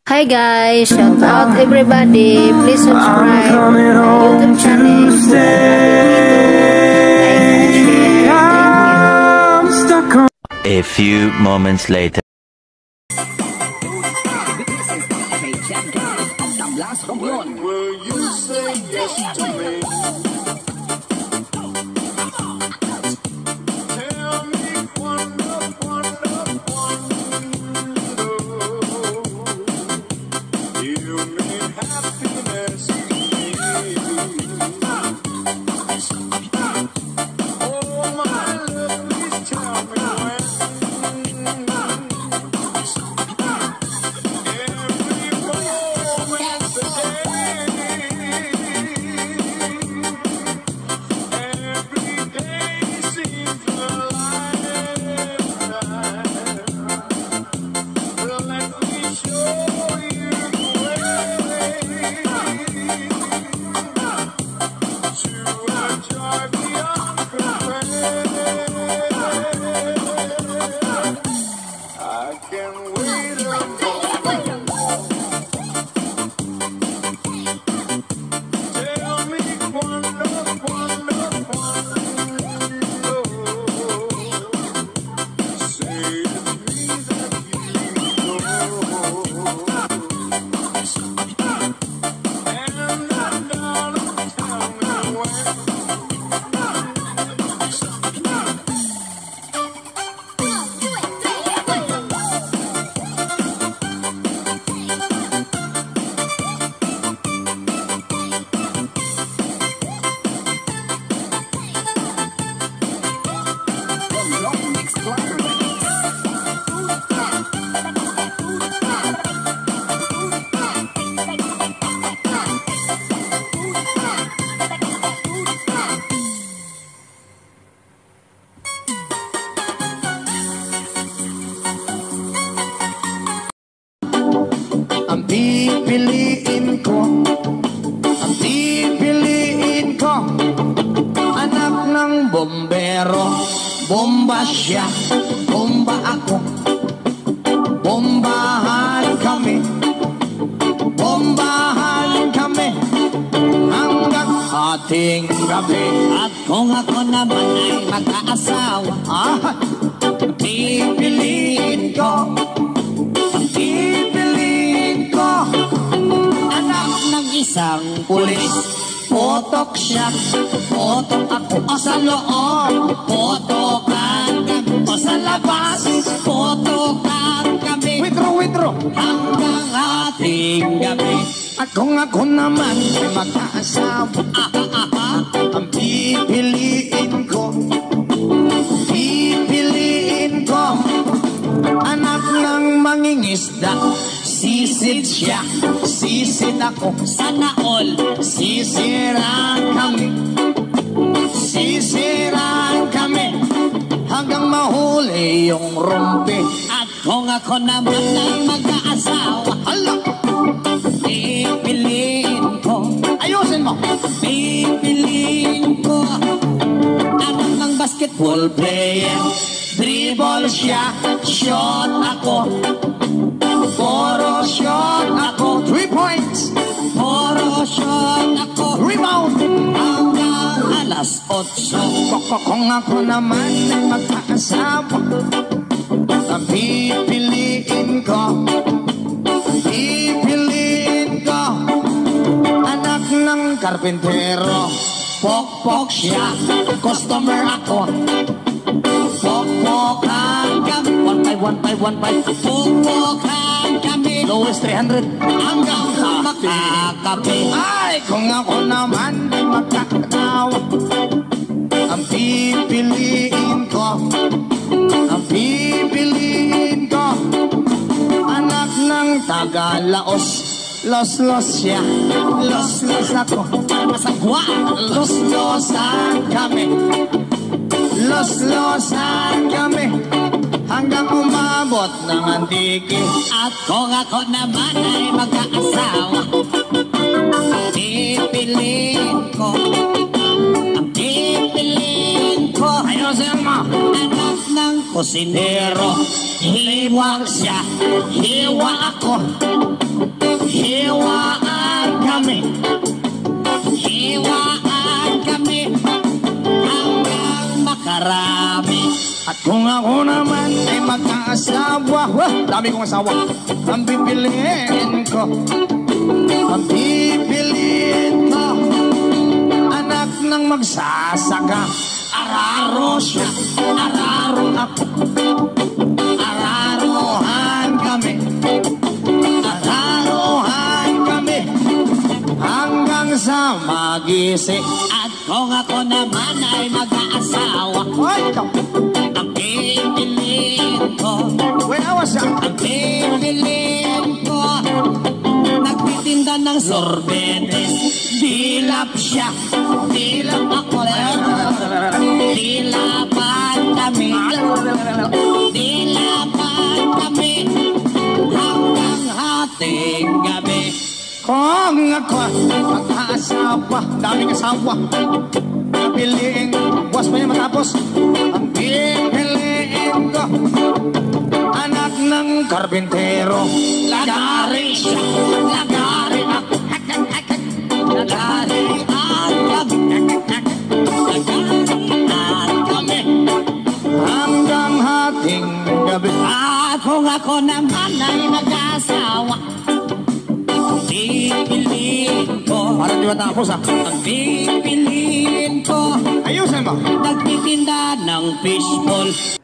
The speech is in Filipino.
Hi guys, shout out everybody. Please subscribe my YouTube channel. A few moments later. Will you say yes to me? Tell me wonder. You mean happiness to me. Oh my love, please tell me when. Every moment's a every day seems a lifetime. Let me show you the way to enjoy beyond compare. I can wait a moment. Tell me quando. Say to me that you know. And I'm gonna tell me when. Ang pipiliin ko, anak ng bombero. Bomba siya, bomba ako, bombahan kami hanggang ating gabi. At kung ako naman ay mag-aasawa, Pipiliin ko, anak ng isang pulis. potok siya, potok ako. O sa loob, potokan kami. O sa labas, potokan kami. Withdraw. Hanggang ating gabi. At kung ako naman ay mag-aasawa, ang pipiliin ko, anak ng mangingisda. Sisid siya, sisid ako. Sana all, Sisiraan kami hanggang mahuli yung rumpi. at kung ako naman ay mag-aasawa, Hala, pipiliin ko, ayusin mo. pipiliin ko, anak ng basketball player. Dribble siya, shot ako. Puro shot ako. 3 points. Puro shot ako. Rebound. Hanggang alas 8. Kung ako naman ay mag-aasawa, ang pipiliin ko, anak ng karpintero. Pokpok siya, customer ako. Pokpokan kami, 1 5. Pupukan kami Lowest 300 hanggang makakape. Ay, kung ako naman ay magkakatawa, ang pipiliin ko, anak ng Tagalaos. Los siya, los ako. Masagwa, Los-losan kami hanggang umabot ng antiki. at kung ako naman ay mag-aasawa, pipiliin ko, ang pipiliin ko, Ayusin mo. anak ng kusinero. Hiwa siya, hiwa ako. hiwaan kami. Hiwaan kami hanggang makarami. At kung ako naman ay mag-aasawa, dami kong asawa, ang pipiliin ko, anak ng magsasaka. Araro siya, araro ako. Araruhan kami. Araruhan kami hanggang sa magising. At kung ako naman ay mag-aasawa, Ay, ang pipiliin ko, awas siya. ang pipiliin ko, nagtitinda ng sorbetes. Dilap siya, dilap ako. Dilapan kami, dilapan kami hanggang hating gabi. Kung ako mag-aasawa, daming asawa, pipiliin, buwas pa niya matapos, ang pipiliin ko, anak ng karbintero. Lagari siya, lagari ako. Lagari at kami. Lagari at kami. Hanggang hating gabi. At kung ako naman ay mag-asawa, pipiliin ko. Para di matapos ha. Ang pipiliin ko, Ayusin mo. nagtitinda ng fishball.